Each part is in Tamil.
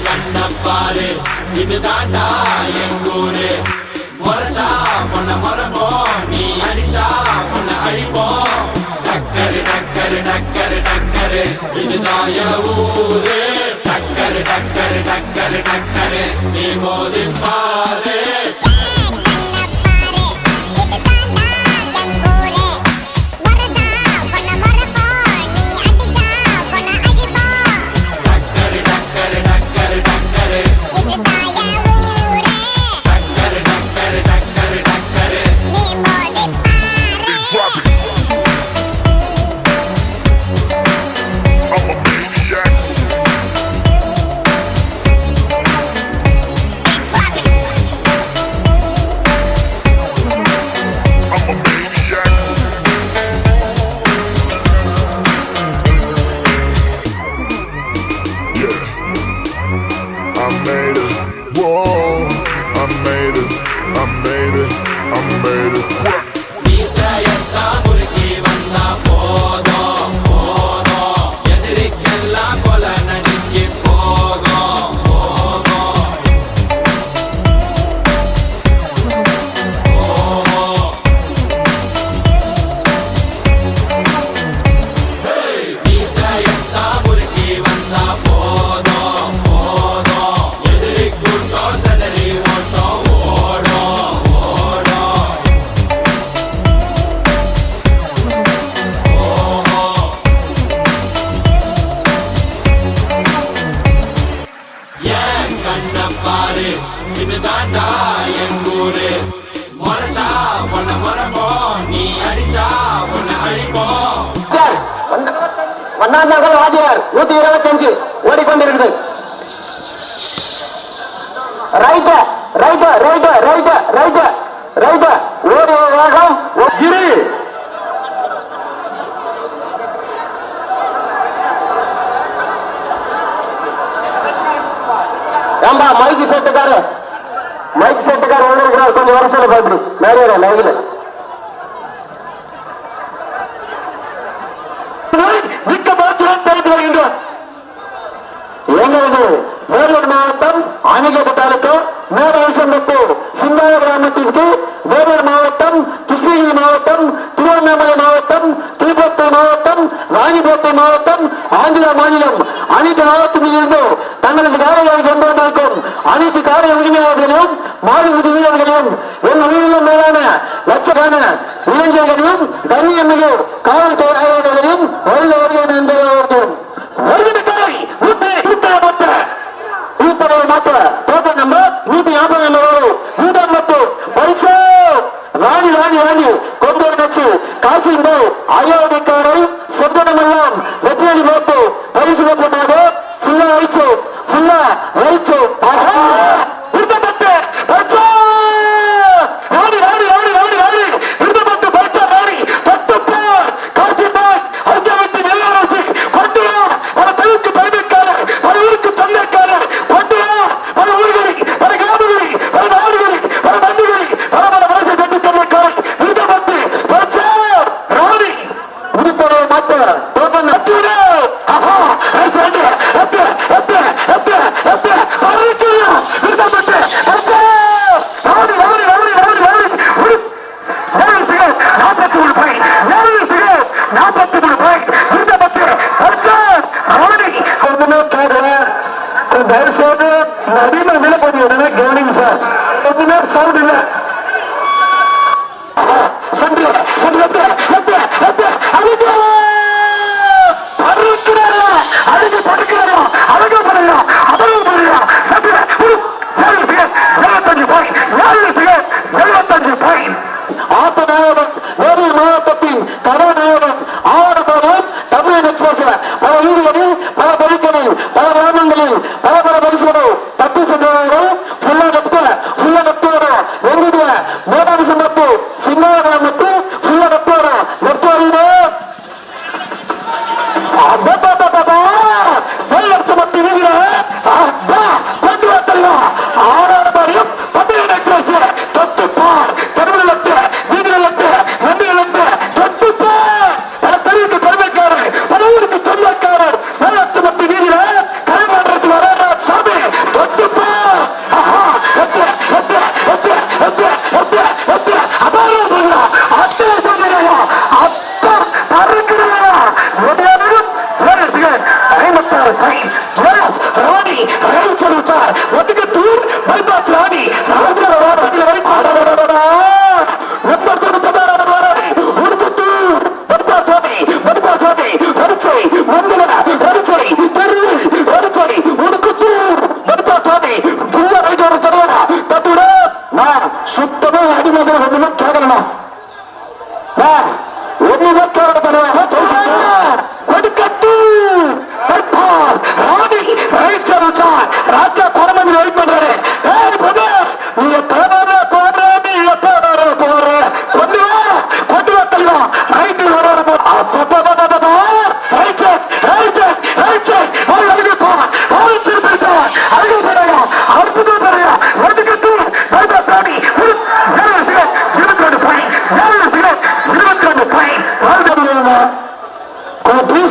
கண்ணப்பாரு இது தாண்டா எங்கூரு முறைச்சா பொண்ண முறைப்போம் நீ அடிச்சா பொண்ண அழிப்போம் டக்கரு டக்கரு டக்கரு டக்கரு இதுதான் என் ஊரு டக்கரு டக்கரு டக்கரு டக்கரு நீ மோதி பாரு கண்ணப்பாரு இது தாண்டா எங்கூரு முறைச்சா பொண்ண முறைப்போம் நீ அடிச்சா பொண்ண அழிப்போம் வண்ணாந்தாங்கல் வாத்தியார் 125 ஓடிக்கொண்டிருக்கிறது right right right right right right ஓடிய வேகம் கிரி ஏம்பா மைக்கு செட்டுக்காரு வந்திருக்கிறார் கொஞ்சம் வர சொல்ல பயப்படு மேலே லைவ்ல மிக்க மருத்துவம் தெரிந்து வருகின்றோம் எங்களது வேலூர் மாவட்டம் ஆனைகேட்டு தாலுக்கு மேடசம்பட்டு சிந்தாய கிராமத்திற்கு வேலூர் மாவட்டம் கிருஷ்ணகிரி மாவட்டம் திருவண்ணாமலை மாவட்டம் திருப்பத்தூர் மாவட்டம் ராணிப்பேட்டை மாவட்டம் ஆந்திரா மாநிலம் அனைத்து மாவட்டத்தில் இருந்து தங்களது காலையை கொண்டு வந்திருக்கும் அனைத்து காலை உரிமையாளர்களையும் மாடு உரிமையாளர்களையும் என் உயிரிலும் மேலான லட்சக்கான இளைஞர்களையும் கண்ணியமிகு காவல்துறை ஆய்வாளர்களையும் வருகிறவர்கள் என்பவர்களும் அயோத்திக்காரை சொந்தமெல்லாம் வெற்றியடி போட்டு பரிசு பெற்றமாக ஃபுல்லா ஆயிடுச்சு ஃபுல்லா ஆயிடுச்சு ராணி ராணி ராணி ராணி விருதப்பட்டு பரிசா ராணி 10 பேர் காட்சி பாய் அஞ்ச விட்டு எல்லாரும்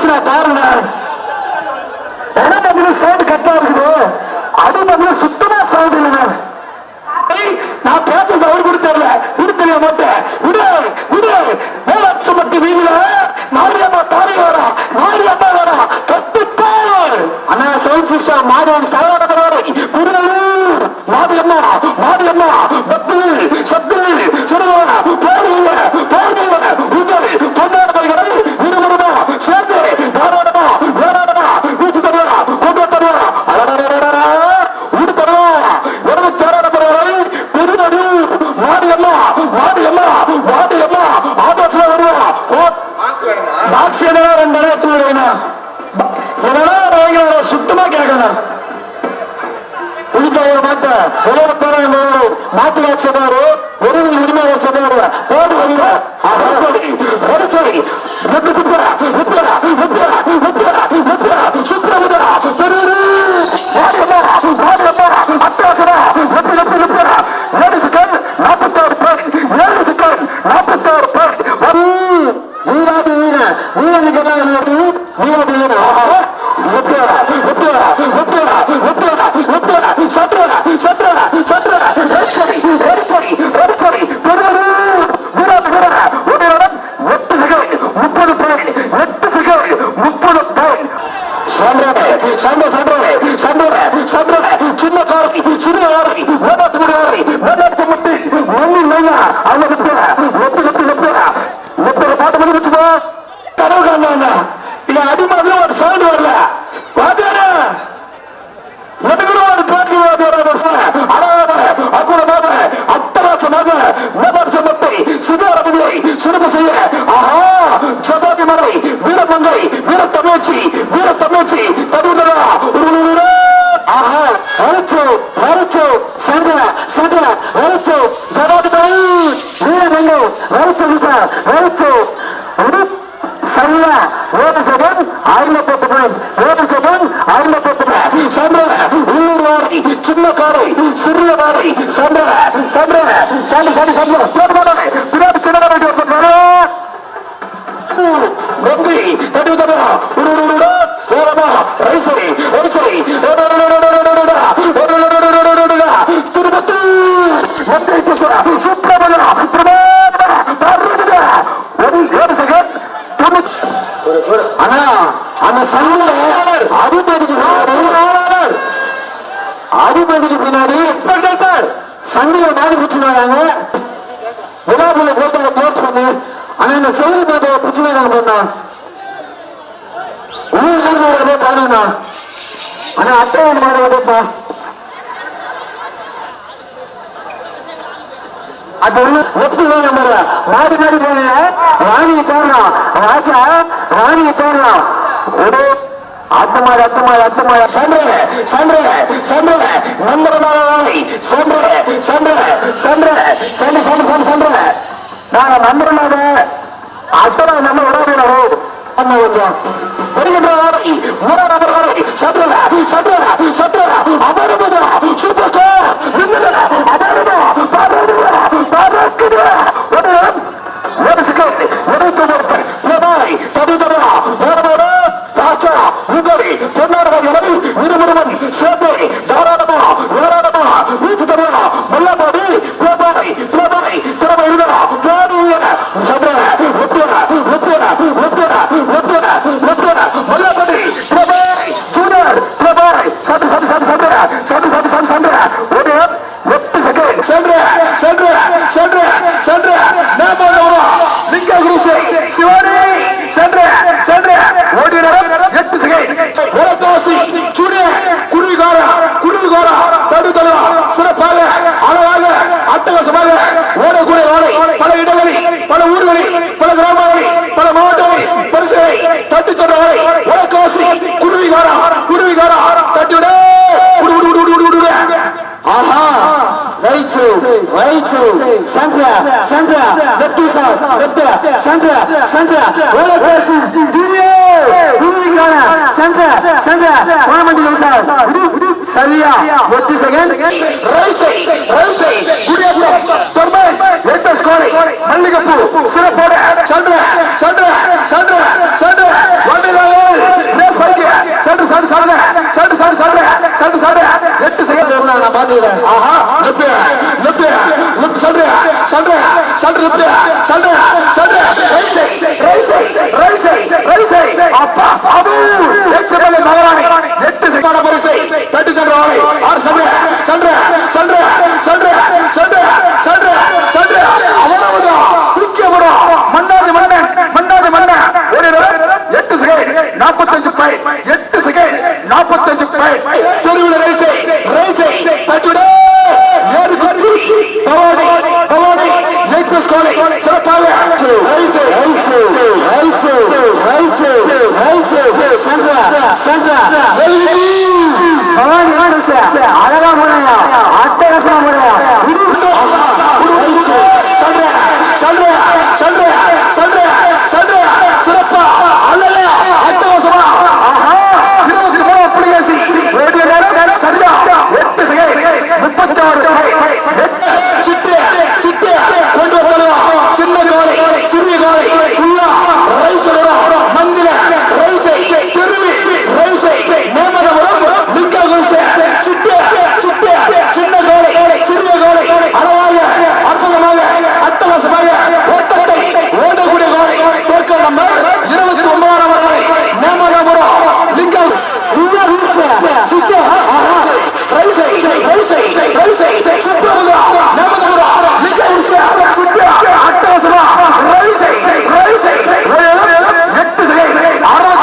பேசுனா பாருங்க. சவுண்ட் கட்டா இருக்குது, அடிமதில சுத்தமா சவுண்ட் இல்லைங்க. நான் பேசுறது அவரு கொடுத்தல கொடுக்கலையா மாட்டேன். விடு விடு மேலட்ச மட்டு வீதியில மாரியம்மா தாரி வரா, மாரியம்மா வரா, கட்டுப்பாடு அண்ணா சவுண்ட் சிஸ்டம் மாதவன் சரவண புரியலூர் மாரியம்மா மாரியம்மா பத்து சத்து சிறுவன போடுவ போடுவ உதவி பொன்னாட பைகளை இருவருமா சேர்ந்து தாராளமா வேறாடமா வீச்சு தருவா கொண்டு தருவா வீடு தருவா உடம்பு சேராட பரவாயில்லை பெருநடூர் மாரியம்மா மாரியம்மா மாரியம்மா ஆபாசமா வருவா பாக்ஸ் எதனா 2 இடத்துல வேணும். சுத்தமா கேட்கணும். புதுத்தாய மாட்ட மாட்டுக்காட்சி சொன்னாரு, ஒரு உரிமையாக சொன்னாரு. போடு வருவா சின்ன காரை சின்ன காரை மேலாட்சி முட்டி மண்ணில் பாட்டு பண்ணி வச்சுக்கோ. கடவு காணாங்க இல்ல அடிமதில ஒரு சவுண்ட் வரல. வாத்தியாரா எதுக்கு ஒரு பாட்டு அற்புதமாக அட்டகாசமாக மேலாட்சி முட்டை சிதாரமில்லை சிறப்பு செய்ய ஆஹா ஜபாதி மலை வீரமங்கை வீர தமிழ்ச்சி தருவதா ஆஹா வரைச்சு வரைச்சு சந்திர சந்திர வரைச்சு ஜபாதி மலை வீரமங்கை வரைச்சு வரைச்சு சரியா 7 செகண்ட் 58 பாயிண்ட் 7 செகண்ட் 58 சந்திர உள்ளூர் வாரை சின்ன காரை சிறிய வாரை சந்திர சந்திர சந்தி சந்தி சந்திர பின்னாடி சின்ன நம்பி தட்டு தடா ஓரமா ரைசரி ரைசரி திருப்பத்து சுப்பிரமணியா ஆனா அந்த அடிப்படைக்கு பின்னாடி சார் சந்தையை நாடி பிடிச்சிருவாங்க. விழாக்குள்ள போட்டு போஸ்ட் பண்ணி ஆனா இந்த செயல் மாட்டை பிடிச்சிருவாங்க போனா ஊர் பாருங்கண்ணா. ஆனா அட்டை மாட வந்துப்பா அது நம்பர் மாடி மாடி போன ராணியை தேடுறான் ராஜா ராணியை தேடுறான். ஒரு அத்தமாடு சந்திர சந்திர சந்திர நம்பர் சந்திர சந்திர சந்திர சந்திர நாங்க நம்புறோம். அத்தனை நம்ம உடம்பு கொஞ்சம் வருகின்ற வாரை மூணாம் நம்பர் வாரை சந்திரா சந்திரா சந்திரா அபரபதா சூப்பர் ஸ்டார் அபரபா ஒரு செகண்ட் 29 தடுத்தரா வேறமோட ராஷ்டிரா உதவி பொன்னாடவர்கள் இருவருவன் சேர்ந்து தாராளமா வேறாடமா வீட்டு தருவா மல்லாபாடி பிளபாடி பிளபாடி திறமை இருந்தா பாடி சந்திர ஒப்புடா ஒப்புடா ஒப்புடா ஒப்புடா ஒப்புடா மல்லாபாடி பிளபாடி சூடர் பிளபாடி சந்திர சந்திர சந்திர சந்திர சந்திர சந்திர ஒரு 8 செகண்ட் சந்திர சந்திர சந்திர சந்திர நாம லிங்கா குரூப் சிவானி சந்திர சந்திர ஓடி 8 செகண்ட் ஓரதோசி சுடு குருவிகாரா தடுத்தலா சிறப்பாக அழகாக அட்டகாசமாக ஓடக்கூடிய வாழை பல இடங்களில் பல ஊர்களில் பல கிராமங்களில் பல மாவட்டங்களில் பரிசுகளை தட்டு சென்ற வாழை ஓரதோசி குருவிகாரா தட்டுவிட ஆஹா right Chandra Chandra left sir left Chandra Chandra ஓரதோசி சந்திரா சந்திரா கோணமண்டி சார் சரியா 8 செகண்ட் மல்லிகைப்பூ சிறப்போட Chandra Chandra Chandra Chandra centre centre centre அப்பா அது எக்ஸல் மகாராணி 8 செகண்ட் பரிசை தட்டு சென்ற வாளை 6 centre centre centre centre centre centre அவனவதான் குடிக்கவரா மன்னாதி மன்னன் ஒரு 8 செகண்ட் 45 பாயிண்ட் 8 செகண்ட் 45 பாயிண்ட் தெருவில் ரைசை தட்டுட ஏறு கொட்டி பவானி லைட்பஸ் கோலை சிறப்பாக ரைசை அழகா முறையா அட்டகாசமா முறையா சிறப்பா அல்ல அட்டகாசமா 23 புலிகேசி ஓடிய நேரம் சரியா 8 செகண்ட் 36 சிட்டு கொண்டு வரலாம் சின்ன காலை சிறிய காலை உள்ளா ரைசலரா மந்திர ரைசை தெருவி ரைசை நேமதபுரம் லிங்கா குல்சே சிட்டு சின்ன காலை சிறிய காலை அழகாக அற்புதமாக அட்டகாசமாக ஓட்டத்தை ஓடக்கூடிய காலை தோற்க நம்பர் 29 நேமதபுரம் லிங்கா சிட்டு ரைசை சுப்ரமதா நேமதபுரம் லிங்கா குல்சே அட்டகாசமா ரைசை 8 செகண்ட் 8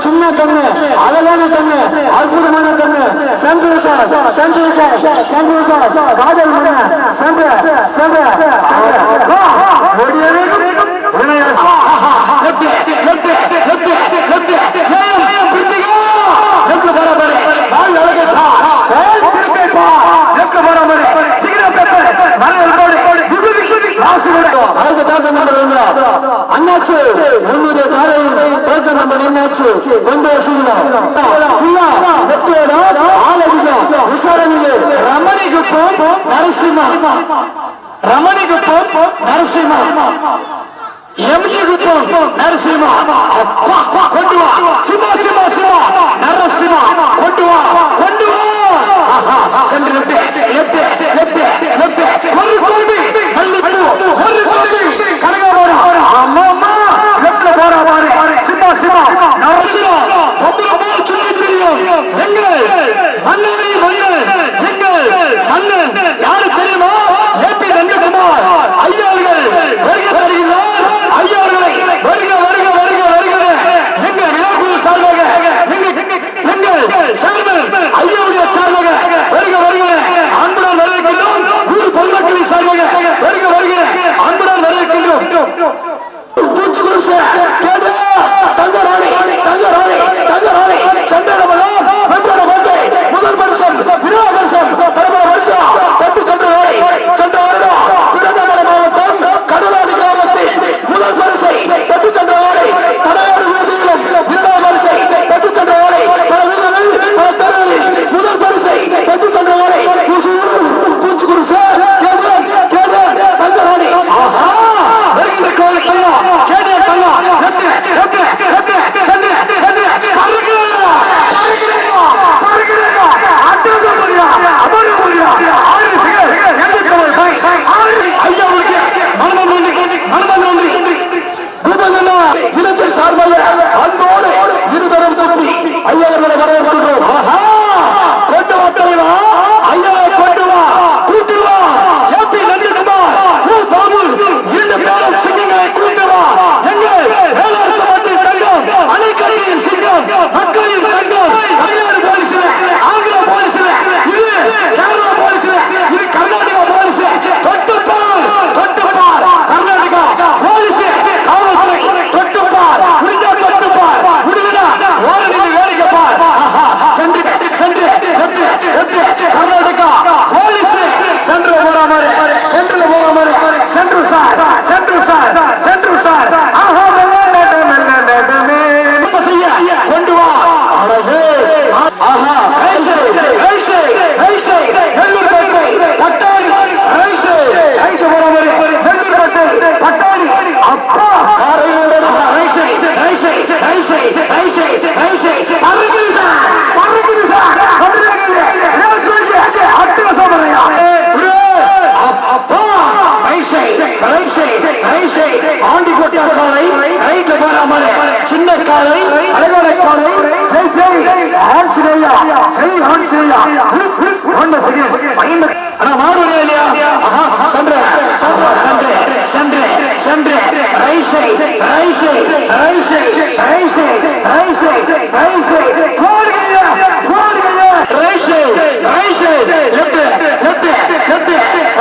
சின்ன கண்ணு, அழகான கண்ணு, அற்புதமான கண்ணு, காதல் மன அண்ணாச்சு உன்னுடைய காலையில் பேச நம்ம நின்னாச்சு கொண்டு வசூலம் ஆலோசனை விசாரணையே ரமணிக்குப்பம் நரசிம்மா எம்ஜி குப்பம் நரசிம்மா கொண்டு வா சிவா நரசிம்மா கொண்டு வா சென்று ஒரு கோடி யாரு தெரியுமா? ஏபி நந்தகுமார் ஐயார்கள் வருகை தருகிறார். ஐயார்களை வருக எங்க விழாக்குழு சார்பாக எங்கள் சேர்மன் ஐயாவுடைய சார்பாக வருக அன்புடன் வரவேற்கின்றோம். ஊர் பொதுமக்களின் சார்பாக வருக அன்புடன் வரவேற்கின்றோம். தங்கராணி சந்திரமலம் முதல் வருஷம் விரோத வருஷம் பரபர வருஷம் தட்டு சென்ற திருவண்ணாமலை மாவட்டம் கடலாடி கிராமத்தில் முதல் பரிசை தட்டு சென்ற தலையாடு வீதியிலும் இரண்டாம் பரிசை தட்டு சென்ற பல வீரர்கள் பல தரங்களில் முதல் பரிசை தட்டு சென்ற பூச்சிக்குடி சார் கேதன் தங்கராணி வருகின்ற கோவில் அன்போடு இருதரம் துப்பி ஐயாவர்களை வரவேற்கின்றோம். கொண்டு வா ஐயா, கொண்டு வா கூட்டு வா. ஏபி நந்தகுமார் பாபு இரண்டு பேரும் சிங்கங்களை கூட்டு வா. எங்கள் வேளாண் தங்கம் அணைக்கரையின் சிங்கம் மக்களின் தங்கம் தமிழ்நாடு போலீஸ்ல ஆந்திர போலீஸ்ல இது கேரளா போலீஸ்ல இது கர்நாடகா போலீஸ் தொட்டுப்பார் கர்நாடகா போலீஸ் காவல்துறை தொட்டுப்பார் முடிஞ்சா தொட்டுப்பார் முடிவிடா ஓர நின்று வேலைக்கு பார். சென்று கர்நாடகா போலீஸ் சென்று போற மாதிரி சென்று சார் கொண்டு வா. ஆண்டிகோட்டா காலை ரைட்ல போறாமலே சின்ன காலை அழகான காலை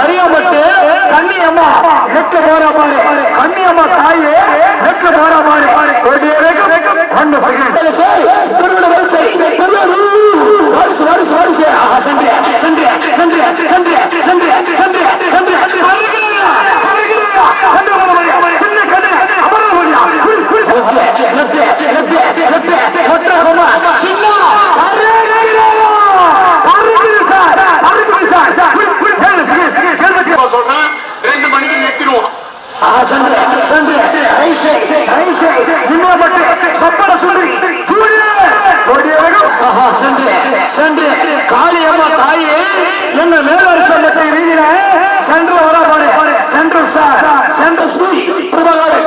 அறியாமட்டு கண்ணியம்மா நெட்டு போற மாதிரி கண்ணியம்மா தாயே நெட்டு போற மாதிரி திருவிட வரிசை சொல்றேன் 2 மணிக்கு நிறுத்திடுவோம். காளியம்மா தாயே எங்க மேலரசு சென்று வர சென்று சார் சென்று ஸ்ரீ பிரபாகரன்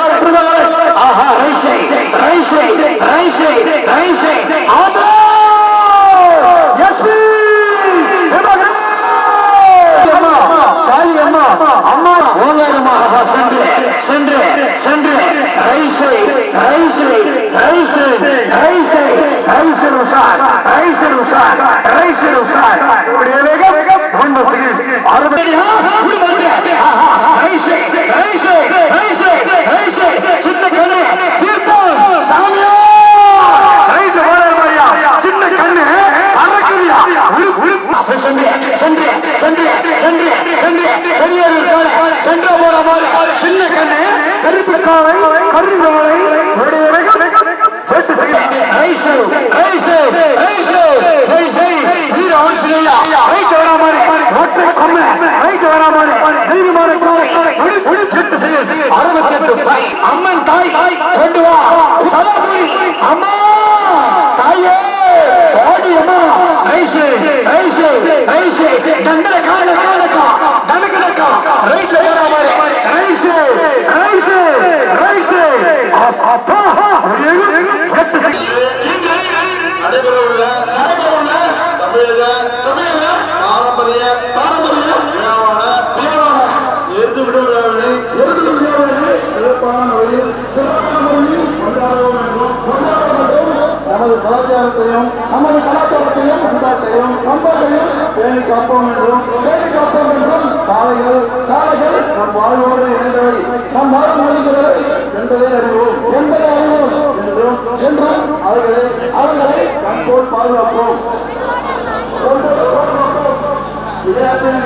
அம்மன் தாய் கொண்டு வா சலாபுரி அம்மா தாயே ஓடி அம்மா ரைசே ரைசே ரைசே தந்தர கால காலக்கா தனகனக்கா ரைசே வரா மாதிரி ரைசே ரைசே ரைசே அப்பா நடைபெறவுள்ள தமிழக பாரம்பரிய விழாவான எருது விடுவிழாவினை சிறப்பான முறையில் கொண்டாடுவோம் என்றும் நமது கலாச்சாரத்தையும் நமது கலாச்சாரத்தையும் பண்பாட்டையும் பேணி காப்போம் என்றும் சாலைகள் நம் வாழ்வோடு இணைந்தவை நம் வாழ்மொழிகளை என்பதை அறிவோம் என்றும் அவர்களை கண்போல் பாதுகாப்போம். விளையாட்டில்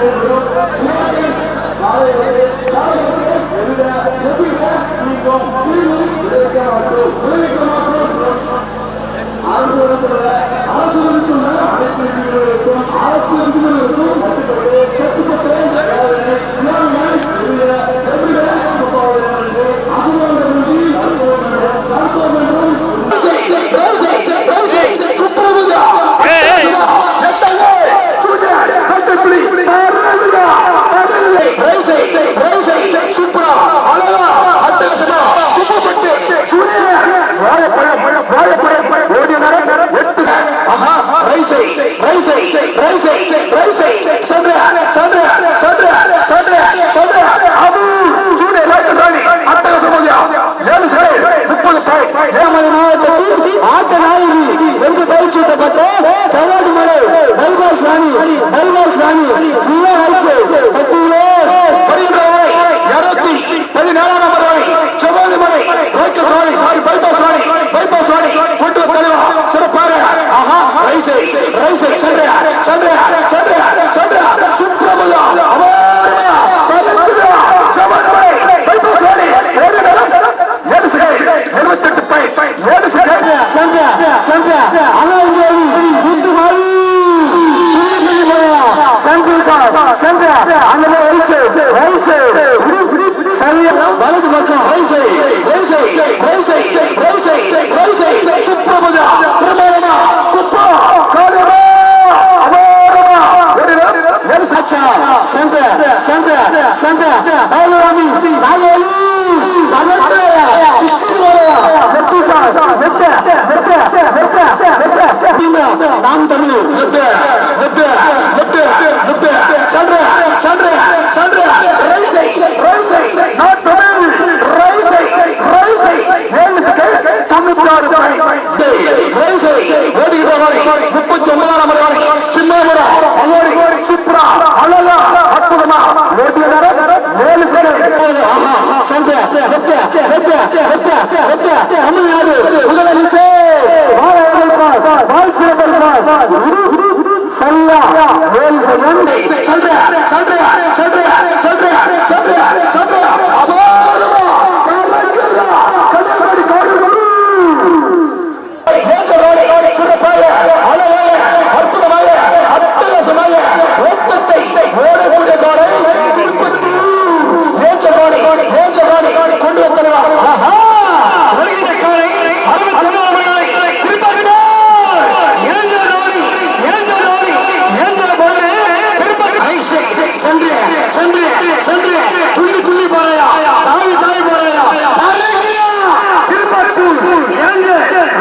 நாம் தமிழ்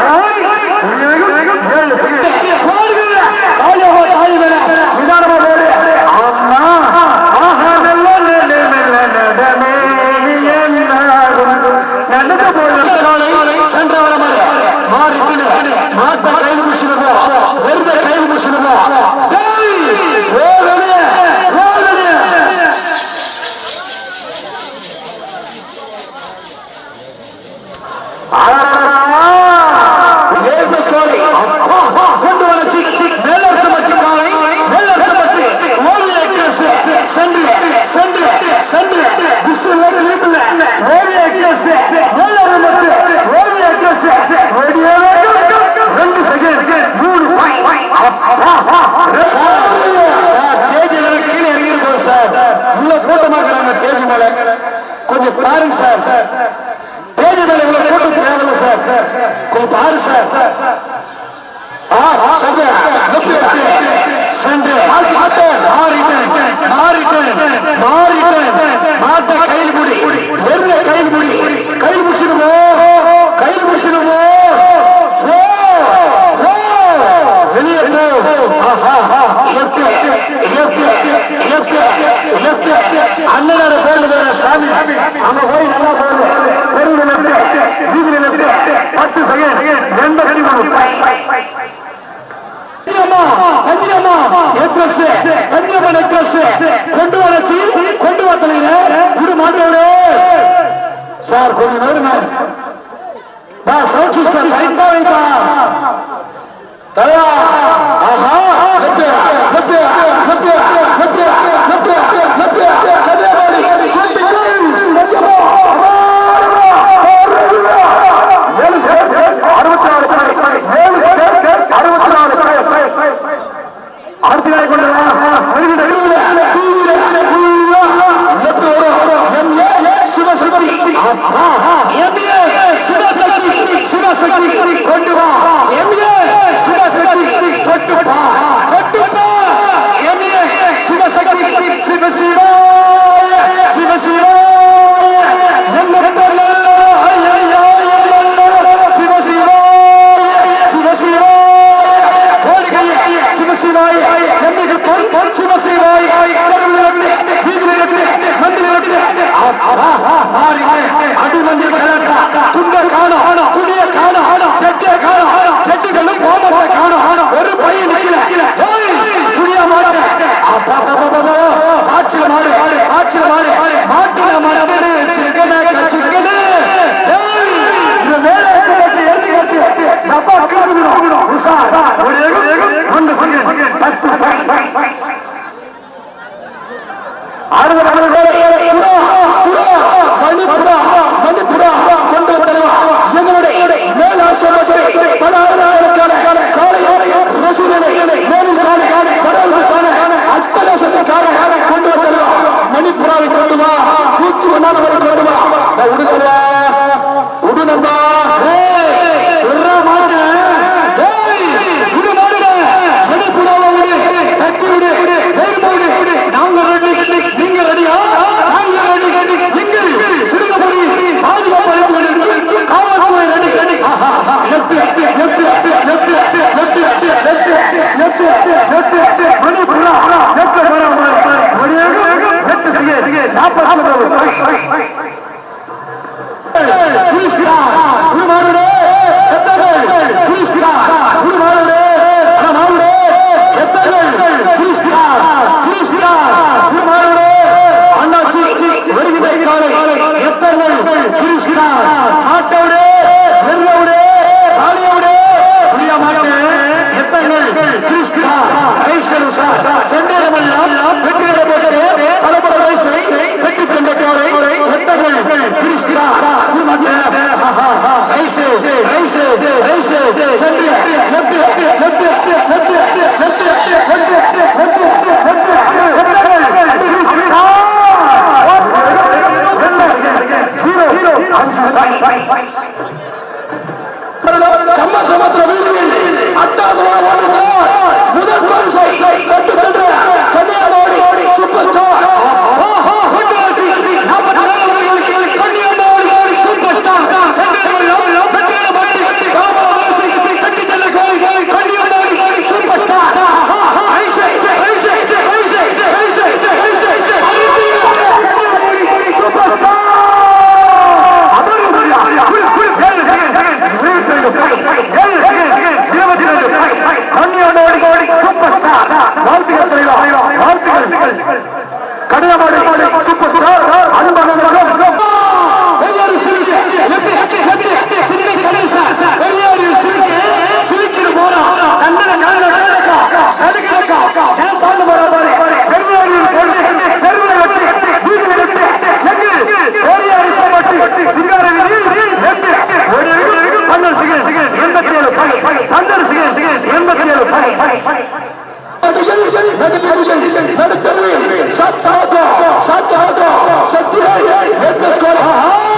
Right? சார் தேதி மேல இவ்வளவு கூட்டம் தேவையில்லை சார் பாரு சார் மாட்ட கையில் முடி வெறும் கையில் முடி கையில் முடிச்சிடுமோ கையில் முடிச்சிடுமோ வெளியே அண்ணனோட பேர் சாமி அங்க போய் நல்லா போடுது 10 செகண்ட் எந்த கொண்டு வரலைங்க விடு மாட்டோடு சார் கொஞ்ச நேரம் சவுண்ட் சிஸ்டம் லைட்டா வைப்பா தயா ஆஹா கொண்டு வா அடிமந்தில் கலட்டா துண்ட காணும் துணிய காணும் செட்டிய காணும் செட்டிகளும் கோமத்தை காணும் ஒரு பையன் நிக்கல துணிய மாட்ட காட்சியில மாடு மாட்டில மாட்டது சிக்கனு மணிப்புரா கொண்டு வந்தா எங்களுடைய மேல் ஆசிரியத்தை பல ஆயிரக்கணக்கான ரசூலை மேலும் அட்டகாசத்துக்கான கொண்டு வந்தா மணிப்புராவை கொண்டு வா 101 வரை கொண்டு வா உடுதா உடுநம்பா முதல் பரிசை கட்டு சென்ற கன்னியாகுமரி சூப்பர் ஸ்டார் Sat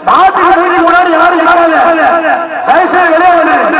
மாட்டு முன்னாடி யாரும் வெளியே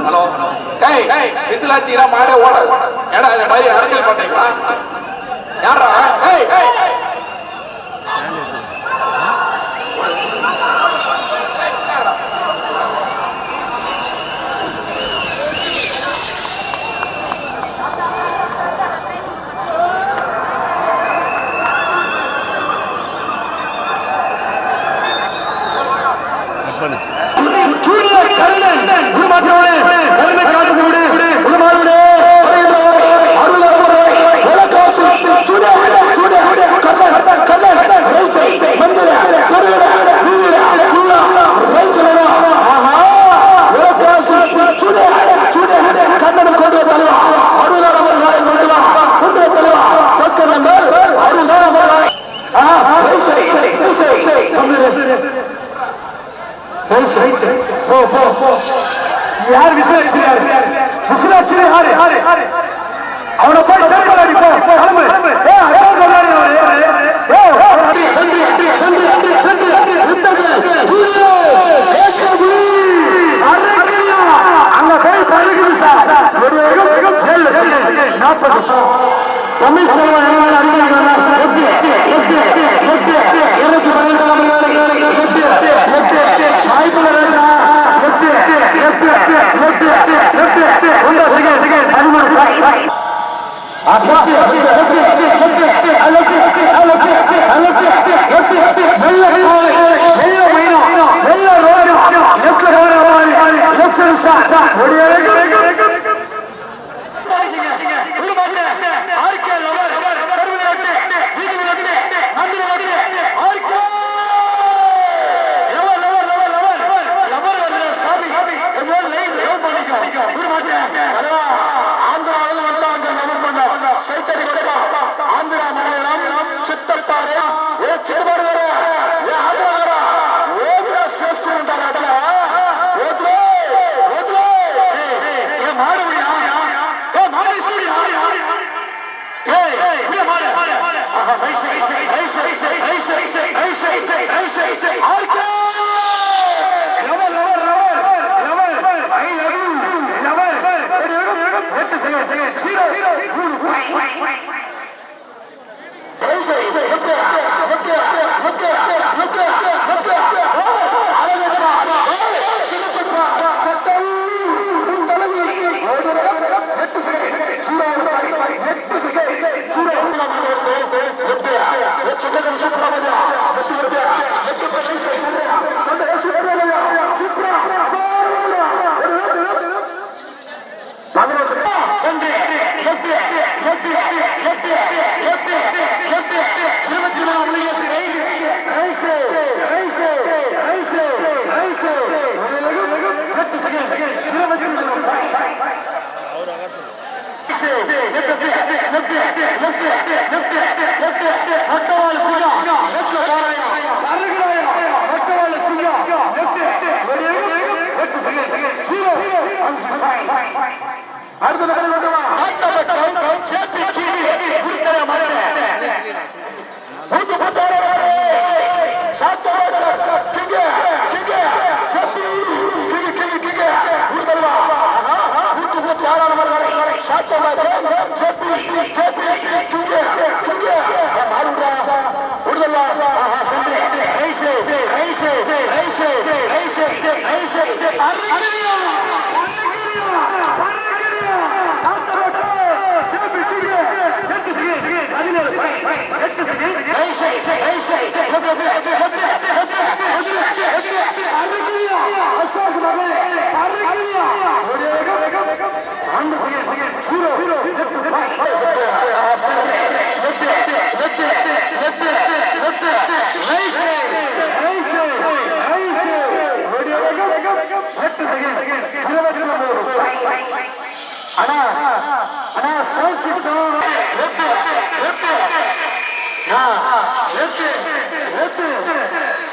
ஹலோ டேய் விசிலாச்சிரா மாடே ஓடாது. ஏடா இந்த மாதிரி அரசியல் பண்றீங்களா? யாரா? டேய் யார் விசிலாச்சு அவனை போய் செருப்பாடி போ கிளம்பு. அங்க போய் பழகுது சார். தமிழ் செல்வம் ஆந்திரா மாநிலம் சித்தப்பாறை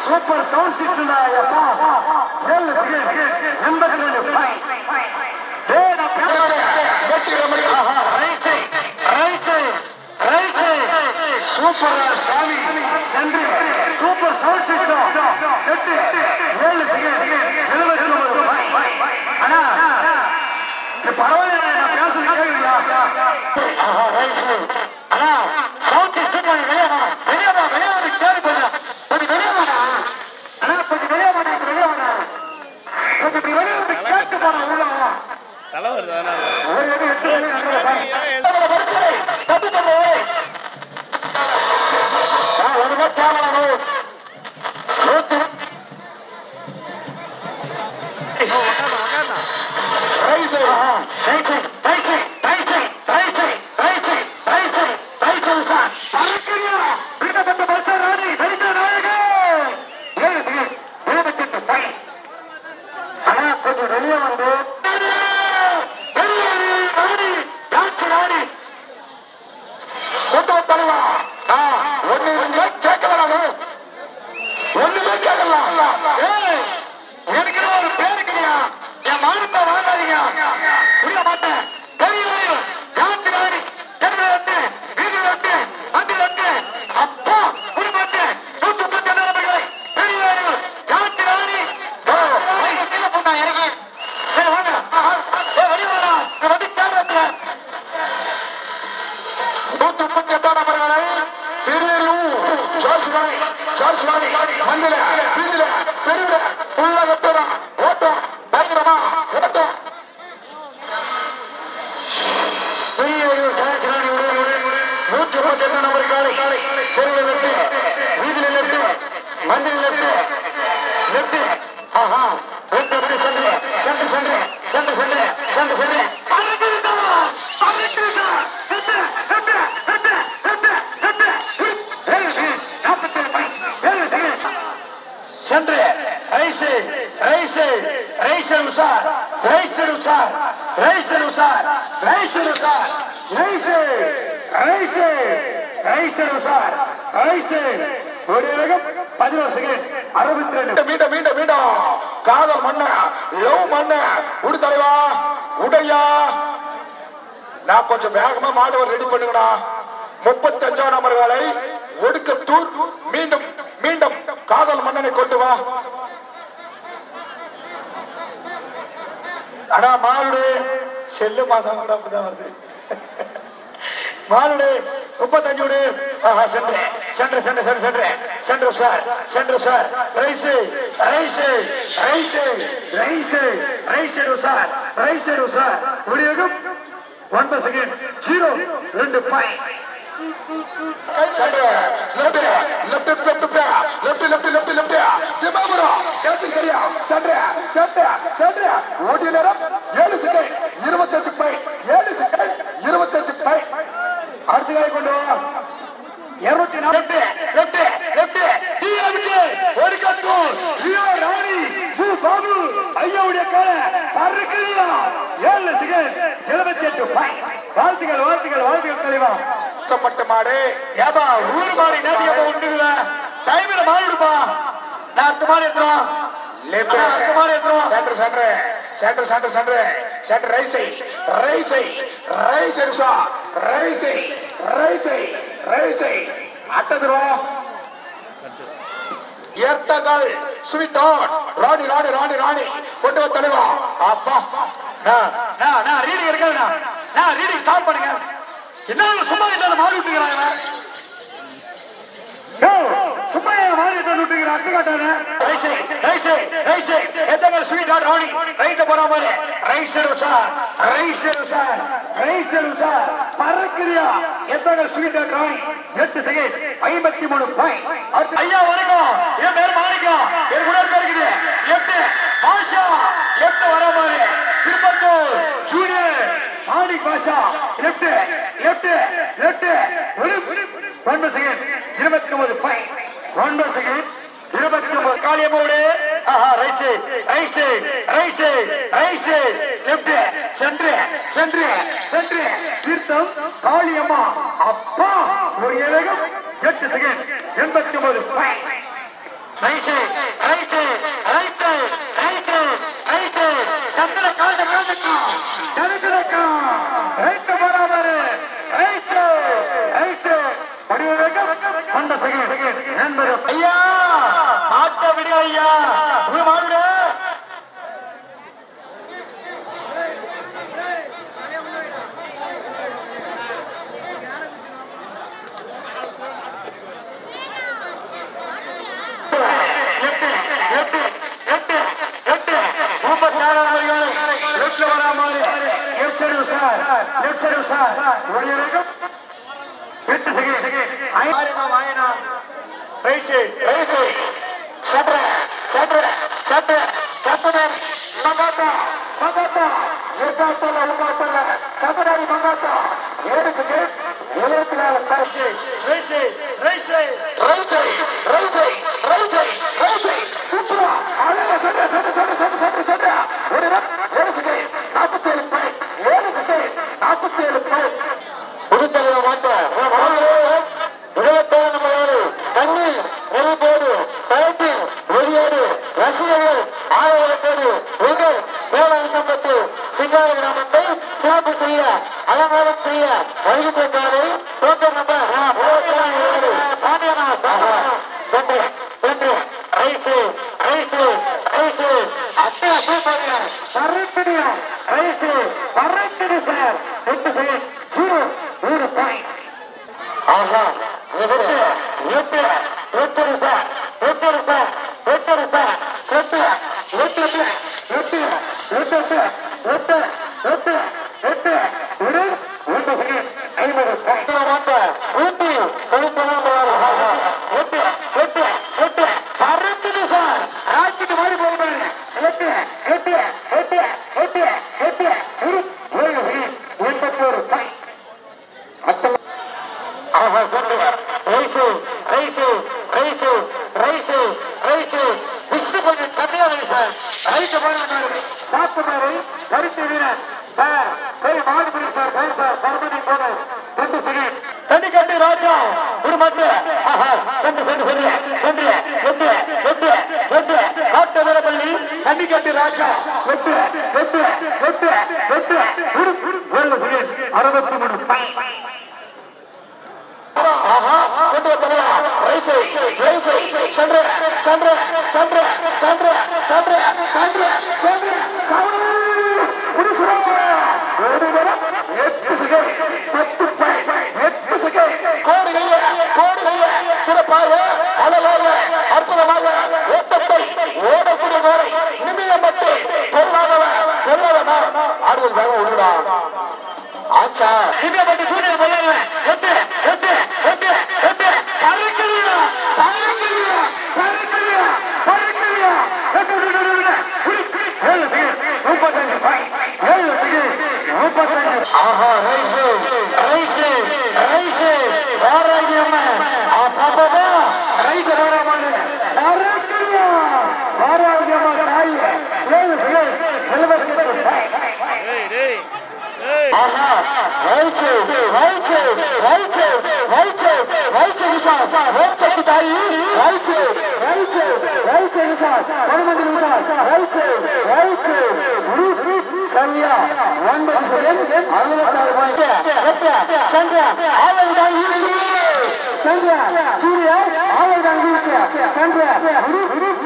சூப்பர் சவுண்ட் சிஸ்டம் சூப்பர் சாமி சென்று சூப்பர் சவுண்ட் சிஸ்டம் 8 7 செகண்ட் 79 பரவாயில்ல, நான் பேசுறது கேக்குறீங்களா? அண்ணா சவுண்ட் இஷ்டம் வெளியே வா, வெளியே வா, வெளியே வந்து கேள்வி பண்ண கொஞ்சம் வெளியே வாடா அண்ணா, கொஞ்சம் வெளியே வாடா, வெளியே வாடா, கொஞ்சம் வெளியே வந்து கேட்டு போன உள்ள தலைவர் தானே கொஞ்சம் வெளியே வந்து ஒண்ணுமே கேட்கலாம். எனக்கு ஒரு பேரு கிடையா, என் மானத்தை வாங்காதீங்க, புரிய மாட்டேன். பெரிய ஜாதி ராணி தெருவில் வந்து வீதியில் வந்து மந்தியில் வந்து அப்பா புரிய மாட்டேன். 137 நபர்களை பெரிய ஜாதி ராணி கீழே போட்டா இறங்கி வாங்க வெளியே வாடா, வந்து கேட்கல 138 நபர்களை ஜார்ஜ்வாணி மந்தில வீதியில தெருவில உள்ள வெட்டணும் ஓட்டம் பயங்கரமா ஓட்டம் பெரியவர்கள் ஜார்ஜ்வாணி 138 நம்பர் காலை தெருவில் லெப்ட் வீதியில லெப்ட் மந்தில லெப்ட் ஆஹா லெப்ட் அப்படி சென்று சென்று சென்று சென்று சென்று சென்று சென்று சென்று ரைசு ரைசு ரைசர் உசார் ரைசர் உசார் ரைசர் உசார் ரைசர் உசார் ரைசு ரைசு ரைசர் உசார் ரைசு ஒரு வேகம் 11 செகண்ட் 62 மீண்டும் மீண்டும் மீண்டும் காதல் மண்ண லவ் மண்ண உடு தலைவா உடையா நான் கொஞ்சம் வேகமா மாடுவர் ரெடி பண்ணுங்கடா 35 நம்பர்களை ஒடுக்கத்தூர் மீண்டும் மீண்டும் காதல் மன்னனை கொண்டு வா அடா மாலுடு செல்லு மாதம் அப்படிதான் வருது மாலுடு 35 ஆஹா சென்று சென்று சென்று சென்று சென்று சென்று சார் சென்று சார் ரைசு ரைசு ரைசு ரைசு ரைசு சார் ரைசு சார் முடியும் 1 செகண்ட் 0 2 பாயிண்ட் அடுத்ததாக கொண்டு ஐயாவுடைய கால வாழ்த்துக்கள் வாழ்த்துக்கள் வாழ்த்துக்கள் தலைவா மாடு ஏபா ஊர் மாடு நேதியமா உண்டுல டைம்ல மாடுப்பா நான் அடுத்த மாடு எடுத்துறோம் அடுத்த மாடு எடுத்துறோம் centre centre centre centre centre centre ரைசை ரைசை ரைசை ருஷா ரைசை ரைசை ரைசை அட்டதுறோம் ஏர்த்தகள் ஸ்வீட்டான் ராணி ராணி ராணி ராணி கொண்டு வா தலைவா அப்பா நான் ரீடிங் எடுக்கலண்ணா நான் ரீடிங் ஸ்டார்ட் பண்ணுங்க என்ன சும்மா இல்லாத மாறி விட்டுக்கிறாங்க சும்மா மாறி விட்டுக்கிறாங்க அட்டு காட்டாங்க ரைசே ரைசே ரைசே எத்தனை ஸ்வீட் ஆட் ராணி ரைட் போற மாதிரி right side sir right side sir right side sir பறக்குறியா எத்தனை ஸ்வீட் ஆட் ராணி 8 செகண்ட் 53 பாயிண்ட் ஐயா வணக்கம் என் பேர் மாணிக்கம் என் கூட இருக்குது 8 பாஷா 8 வர மாதிரி Tirupattur junior Manik Basha left left left 1 second 29 point 1 second 29 காளியம்மோடு ஆஹா right right right right left centre centre centre தீர்த்தம் காளியம்மா அப்பா ஒரு வேகம் 8 second 89 point right right right right right தந்தல கால காலக்கா தனக்கா ரைட் பராபர் ரைட் ரைட் ஒரு வேகம் 1 செகண்ட் நண்பர் ஐயா ஆட்ட விடு ஐயா உங்க மாடுடா சிங்கார கிராமத்தை சிறப்பு செய்ய அலங்காரம் செய்ய வருகின்றாரை டோக்கன் நம்பர் தண்ணிக்கட்டு ராஜா ஒரு மட்டு சென்று சென்று சென்று சென்று வெட்டு வெட்டு வெட்டு காட்டு வீரப்பள்ளி தண்ணிக்கட்டு ராஜா வெட்டு வெட்டு வெட்டு வெட்டு 63 கொண்டு வந்தவரா ரைசை ரைசை சென்று சென்று சென்று சென்று சென்று சென்று சென்று சிறப்பாக அழகாக அற்புதமாக ஓட்டத்தை ஓடக்கூடிய கோரை நிமிடம் மட்டும் பொருளாதார ஆடுதல் வேக ஒழுடா ஆச்சா நிமிடம் மட்டும் சூழ்நிலை போயாங்க எட்டு எட்டு எட்டு எட்டு பறக்கலையா பறக்கலையா பறக்கலையா பறக்கலையா 35 ஆஹா ரைசு ரைசு ரைசு ஆரோக்கியமா அப்பப்பா ரைசு ஆரோக்கியமா ஆரோக்கியமா தாய் ஆஹா ரைசு ரைசு ரைசு ரைசு ரைசு நிஷா ரைசு தாய் ரைசு ரைசு ரைசு நிஷா பரமதி நிஷா ரைசு ரைசு சரியா 9 செகண்ட் 66 பாயிண்ட் சந்தியா ஆவல்தான் சந்தியா சூர்யா ஆவல்தான் சந்தியா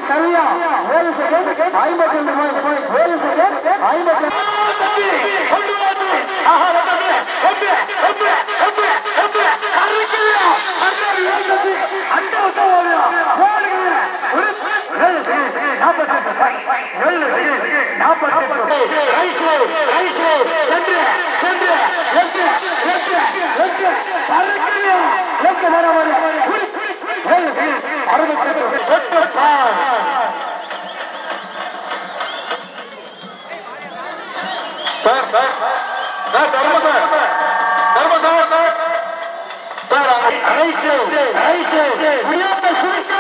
சரியா 7 செகண்ட் 52 பாயிண்ட் 7 செகண்ட் 52 கொண்டு வந்து ஆஹா வந்து வந்து வந்து வந்து வந்து அரிக்கியா அந்த ஓடுயா ஓடுங்க ஒரு 48 ரைசு ரைசு சென்று சென்று எட்டு எட்டு எட்டு பறக்கலையா எட்டு வர வர 68 தொட்டு பார் சார் சார் சார் தர்ம சார் தர்ம சார் சார் ரைசு ரைசு முடியாத சுருக்க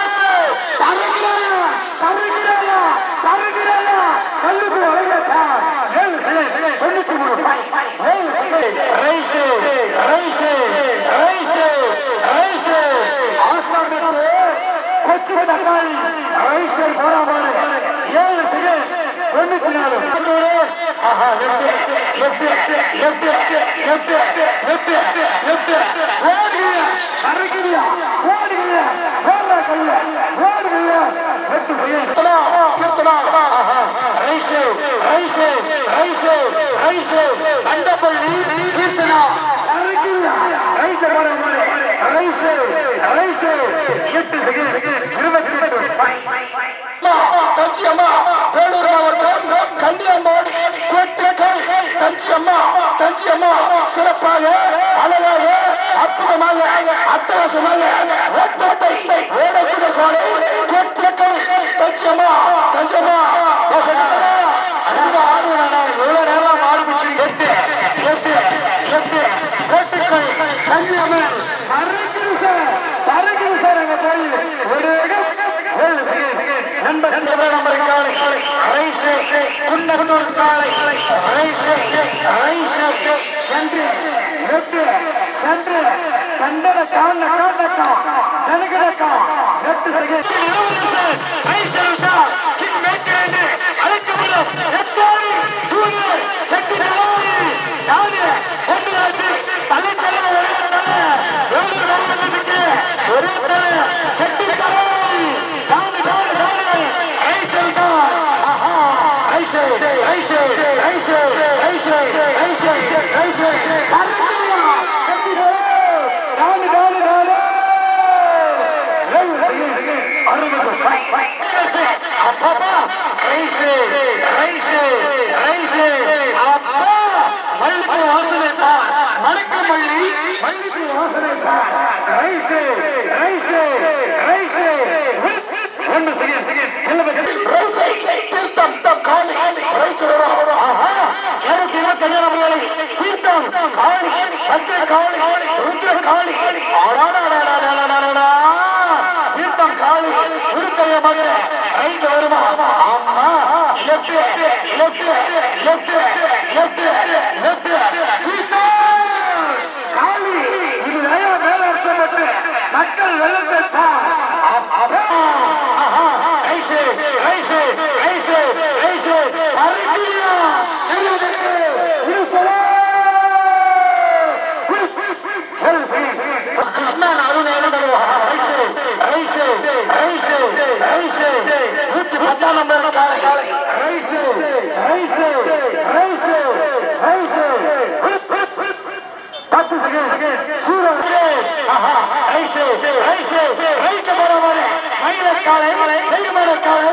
பறக்கலையா பறக்கலையா பறக்கலையா கல்லுக்கு வளையதா 93 ரைசு ரைசு ரைசு ரைசு ஆஸ்மானத்து கொச்சி தக்காளி ரைசு போராமாறு 7 செகண்ட் 94 ஆஹா எட்டு எட்டு எட்டு எட்டு எட்டு ஓடுகியா பறக்கலையா ஓடுகியா ஓடுற கல்ல ஓடுகியா 8 செகண்ட் கீர்த்தனா ஆஹா ரைசு ரைசு ரைசு ரைசு அண்டப்பள்ளி கீர்த்தனா பறக்கலையா ரைசு போராமாறு ரைசு ரைசு 8 செகண்ட் 28 தஞ்சி அம்மா வேலூர் மாவட்டம் கன்னியாகுமரி கோட்டை தஞ்சி அம்மா தச்சியம்மா சிறப்பாக அழகாக அற்புதமாக அட்டகாசமாக ஓட்டத்தை ஓடக்கூடிய காலை கொட்டக்கை தச்சியம்மா தச்சியம்மா எவ்வளவு நேரம் ஆரம்பிச்சு எட்டு எட்டு எட்டு ஓட்டுக்கை தச்சியம்மா பறக்குது சார் அங்க போய் ஒரு நம்பர் காலை ரைசே குன்னத்தூர் காலை ரைசே ரைசே சென்று நெட்டு சென்று கண்டன காண காணக்கா தனகடக்கா நெட்டு செகண்ட் ரைசேட்டா கிங் மேக்கர் அழைக்கப்பட்ட எத்தாரி ஜூனியர் சக்தி ஜவாரி நானே ஒன்றாச்சு தலை தலை ஒரே தலை சக்தி ஜவாரி நானே நானே நானே ரைசேட்டா ஆஹா ரைசே ரைசே ரைசே ரைசே ரைசே ரைசே பறக்குமா சக்தி நானே நானே நானே அப்பா ரைசே ரைசே ரைசே அப்பா மல்லிகை வாசனை தான் மணக்க மல்லி மல்லிகை வாசனை தான் ரைசே ரைசே ரைசே ஒன்று ரைசே தீர்த்தம் காளி ரைசோரா ஆஹா 225 நம்பர்களை தீர்த்தம் காளி பத்திர காளி ருத்ர காளி ஆடாடாடாடாடாடா தீர்த்தம் காளி உருக்கைய மகள ரைட் வருமா அம்மா left left left left left தீர்த்தம் காளி இது நயா மேல அர்த்தப்பட்டு மக்கள் வெள்ளத்தை பார் ஆஹா ரைசே ரைசே ரைசே ரைசே அரிக்கியா கிருஷ்ணன் அருண் ரைசே ரைசே ரைசே ரைசே 110 நம்பர் காலை ரைசே ரைசே ரைசே ரைசே 10 செகண்ட் சூரே ஆஹா ரைசே ரைசே ரைட் பரவாயில்லை மயில காலை வெகுமர காலை